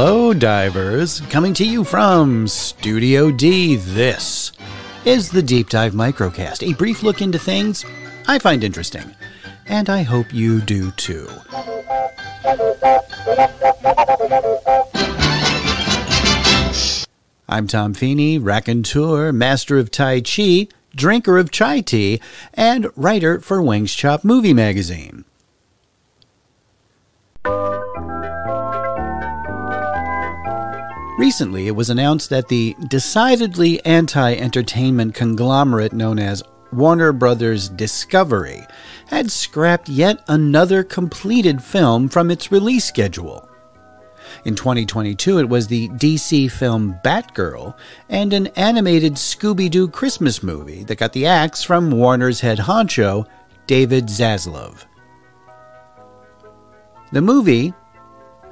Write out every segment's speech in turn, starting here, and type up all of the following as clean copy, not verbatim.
Hello, divers. Coming to you from Studio D, this is the Deep Dive Microcast, a brief look into things I find interesting, and I hope you do too. I'm Tom Feeney, raconteur, master of Tai Chi, drinker of chai tea, and writer for Wings Chop Movie Magazine. Recently, it was announced that the decidedly anti-entertainment conglomerate known as Warner Brothers Discovery had scrapped yet another completed film from its release schedule. In 2022, it was the DC film Batgirl and an animated Scooby-Doo Christmas movie that got the axe from Warner's head honcho, David Zaslav. The movie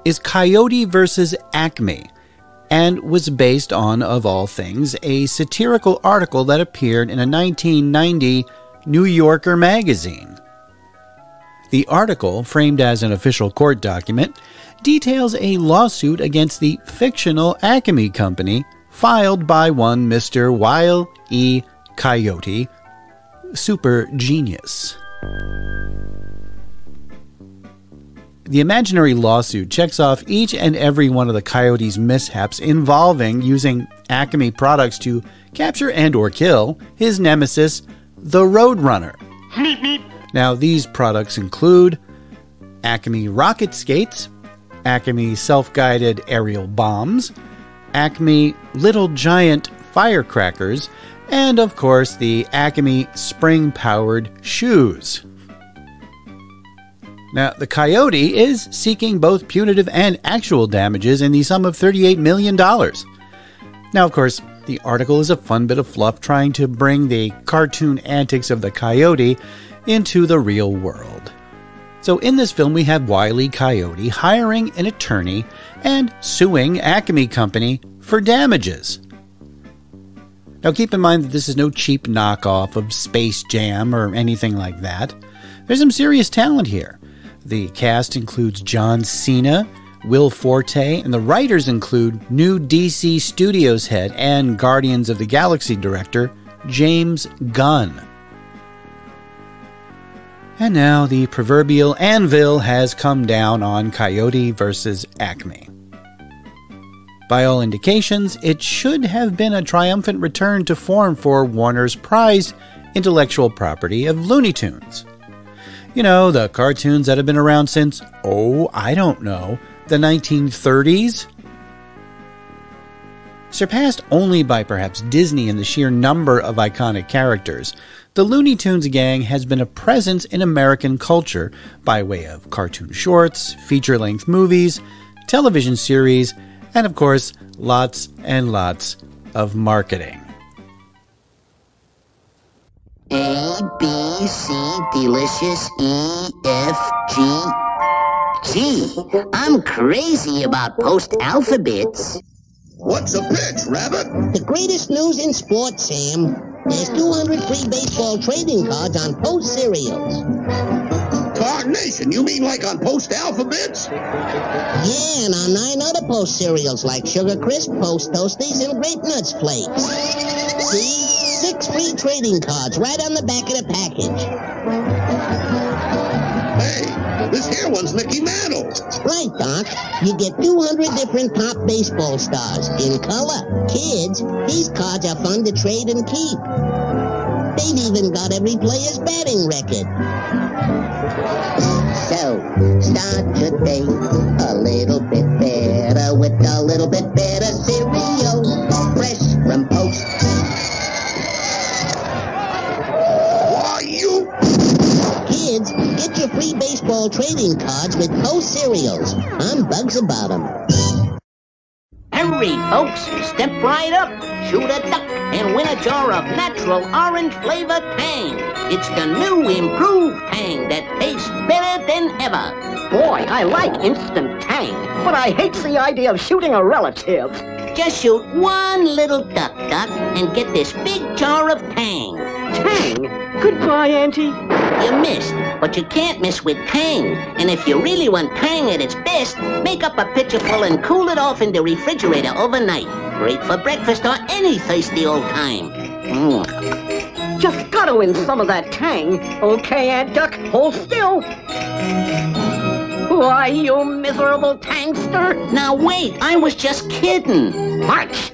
is Coyote vs. ACME, and was based on, of all things, a satirical article that appeared in a 1990 New Yorker magazine. The article, framed as an official court document, details a lawsuit against the fictional ACME company filed by one Mr. Wile E. Coyote, super genius. The imaginary lawsuit checks off each and every one of the Coyote's mishaps involving using ACME products to capture and or kill his nemesis, the Roadrunner. Now, these products include ACME rocket skates, ACME self-guided aerial bombs, ACME little giant firecrackers, and of course the ACME spring-powered shoes. Now, the Coyote is seeking both punitive and actual damages in the sum of $38 million. Now, of course, the article is a fun bit of fluff trying to bring the cartoon antics of the Coyote into the real world. So in this film, we have Wile E. Coyote hiring an attorney and suing ACME Company for damages. Now, keep in mind that this is no cheap knockoff of Space Jam or anything like that. There's some serious talent here. The cast includes John Cena, Will Forte, and the writers include new DC Studios head and Guardians of the Galaxy director, James Gunn. And now the proverbial anvil has come down on Coyote vs. ACME. By all indications, it should have been a triumphant return to form for Warner's prized intellectual property of Looney Tunes. You know, the cartoons that have been around since, I don't know, the 1930s? Surpassed only by perhaps Disney in the sheer number of iconic characters, the Looney Tunes gang has been a presence in American culture by way of cartoon shorts, feature-length movies, television series, and of course, lots and lots of marketing. A, B, C, delicious, E, F, G. Gee, I'm crazy about post-alphabets. What's a pitch, Rabbit? The greatest news in sports, Sam. There's 200 free baseball trading cards on Post cereals. Carnation, you mean like on Post alphabets? Yeah, and on 9 other Post cereals like Sugar Crisp, Post Toasties, and Grape Nuts Flakes. See? 6 free trading cards right on the back of the package. Hey, this here one's Mickey Mantle. Right, Doc. You get 200 different top baseball stars in color. Kids, these cards are fun to trade and keep. They've even got every player's batting record. So, start today a little bit better with a little bit better cereal. Fresh from Post. Kids, get your free baseball trading cards with Post cereals. I'm bugs about them. Hurry, folks. Step right up, shoot a duck, and win a jar of natural orange flavor Tang. It's the new improved Tang that tastes better than ever. Boy, I like instant Tang, but I hate the idea of shooting a relative. Just shoot one little duck, and get this big jar of Tang. Tang? Goodbye, Auntie. You missed, but you can't miss with Tang. And if you really want Tang at its best, make up a pitcher full and cool it off in the refrigerator overnight. Great for breakfast or any thirsty old time. Just gutter in some of that Tang. Okay, Aunt Duck, hold still. Why, you miserable Tangster. Now wait, I was just kidding. March.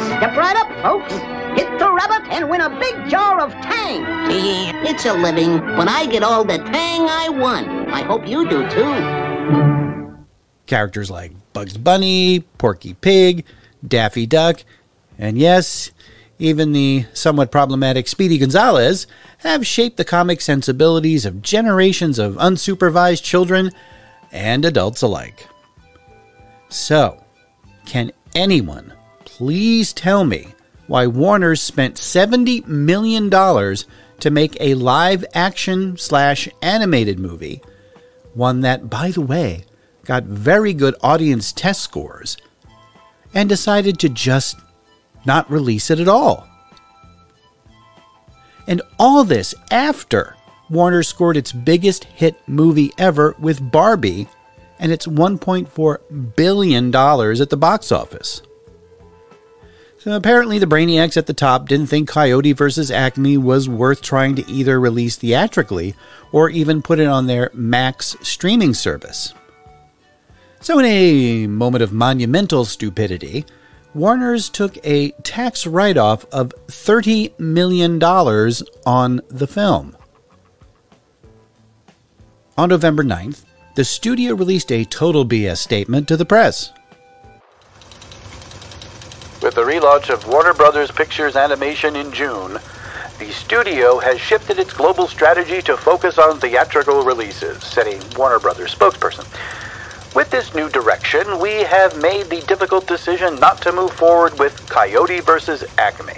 Step right up, folks. Hit the rabbit and win a big jar of Tang. Yeah, it's a living, but I get all the Tang I want. I hope you do too. Characters like Bugs Bunny, Porky Pig, Daffy Duck, and yes, even the somewhat problematic Speedy Gonzales have shaped the comic sensibilities of generations of unsupervised children and adults alike. So, can anyone please tell me why Warner spent $70 million to make a live-action/animated movie, one that, by the way, got very good audience test scores, and decided to just not release it at all? And all this after Warner scored its biggest hit movie ever with Barbie and its $1.4 billion at the box office. So apparently the brainiacs at the top didn't think Coyote vs. ACME was worth trying to either release theatrically or even put it on their Max streaming service. So in a moment of monumental stupidity, Warner's took a tax write-off of $30 million on the film. On November 9th, the studio released a total BS statement to the press. With the relaunch of Warner Brothers Pictures Animation in June, the studio has shifted its global strategy to focus on theatrical releases, said a Warner Brothers spokesperson. With this new direction, we have made the difficult decision not to move forward with Coyote vs. ACME.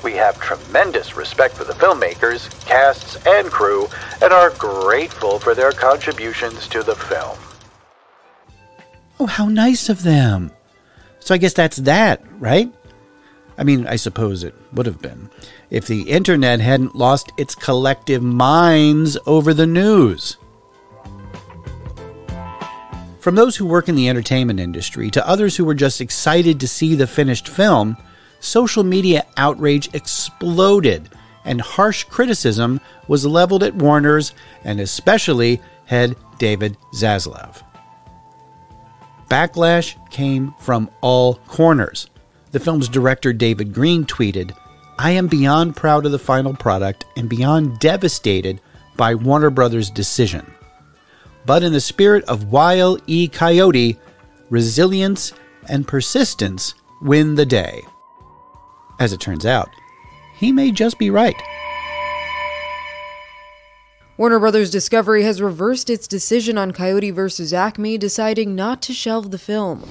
We have tremendous respect for the filmmakers, casts, and crew, and are grateful for their contributions to the film. Oh, how nice of them. So I guess that's that, right? I mean, I suppose it would have been if the internet hadn't lost its collective minds over the news. From those who work in the entertainment industry to others who were just excited to see the finished film, social media outrage exploded and harsh criticism was leveled at Warner's and especially head David Zaslav. Backlash came from all corners. The film's director David Green tweeted, "I am beyond proud of the final product and beyond devastated by Warner Brothers' decision. But in the spirit of Wile E. Coyote, resilience and persistence win the day." As it turns out, he may just be right. Warner Brothers Discovery has reversed its decision on Coyote vs. ACME, deciding not to shelve the film.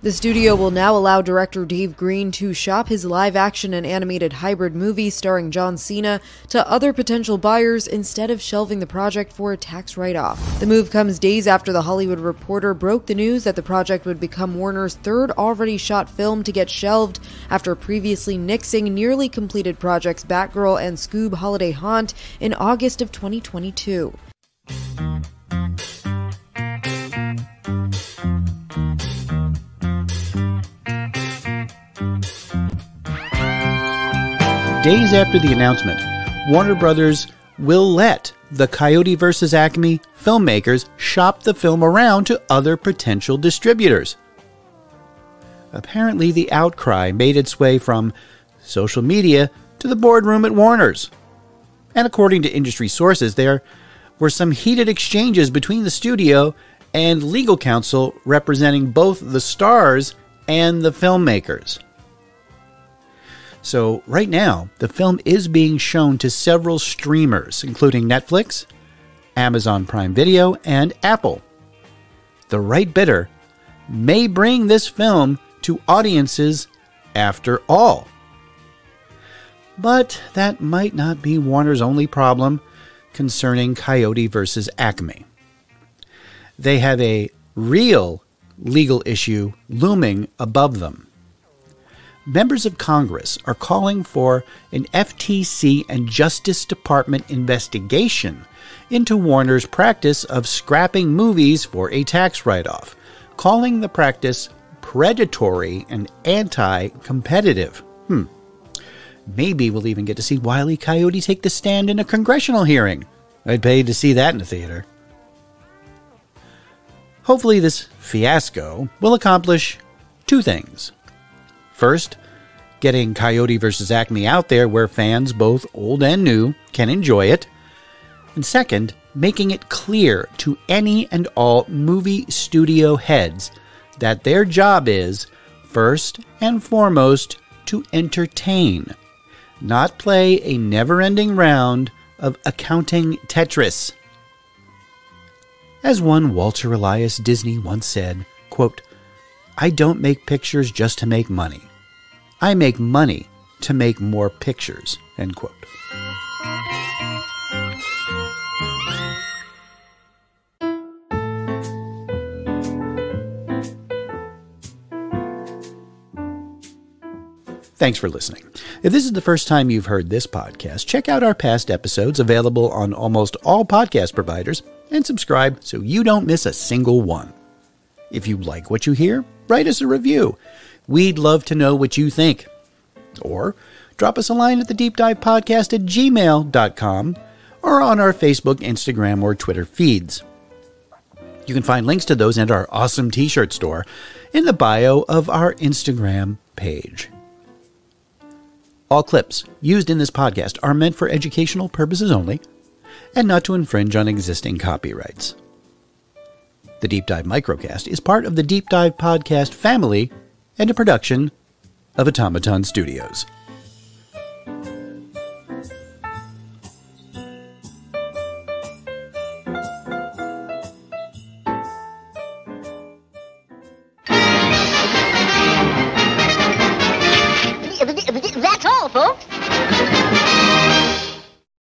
The studio will now allow director Dave Green to shop his live-action and animated hybrid movie starring John Cena to other potential buyers instead of shelving the project for a tax write-off. The move comes days after The Hollywood Reporter broke the news that the project would become Warner's third already shot film to get shelved after previously nixing nearly completed projects Batgirl and Scoob Holiday Haunt in August of 2022. Days after the announcement, Warner Brothers will let the Coyote vs. ACME filmmakers shop the film around to other potential distributors. Apparently, the outcry made its way from social media to the boardroom at Warner's. And according to industry sources, there were some heated exchanges between the studio and legal counsel representing both the stars and the filmmakers. So right now, the film is being shown to several streamers, including Netflix, Amazon Prime Video, and Apple. The right bidder may bring this film to audiences after all. But that might not be Warner's only problem concerning Coyote vs. ACME. They have a real legal issue looming above them. Members of Congress are calling for an FTC and Justice Department investigation into Warner's practice of scrapping movies for a tax write-off, calling the practice predatory and anti-competitive. Maybe we'll even get to see Wile E. Coyote take the stand in a congressional hearing. I'd pay to see that in the theater. Hopefully this fiasco will accomplish two things. First, getting Coyote vs. ACME out there where fans, both old and new, can enjoy it. And second, making it clear to any and all movie studio heads that their job is, first and foremost, to entertain, not play a never-ending round of accounting Tetris. As one Walter Elias Disney once said, quote, "I don't make pictures just to make money. I make money to make more pictures," end quote. Thanks for listening. If this is the first time you've heard this podcast, check out our past episodes available on almost all podcast providers and subscribe so you don't miss a single one. If you like what you hear, write us a review. We'd love to know what you think. Or drop us a line at thedeepdivepodcast@gmail.com or on our Facebook, Instagram, or Twitter feeds. You can find links to those and our awesome t-shirt store in the bio of our Instagram page. All clips used in this podcast are meant for educational purposes only and not to infringe on existing copyrights. The Deep Dive Microcast is part of the Deep Dive Podcast family and a production of Automaton Studios.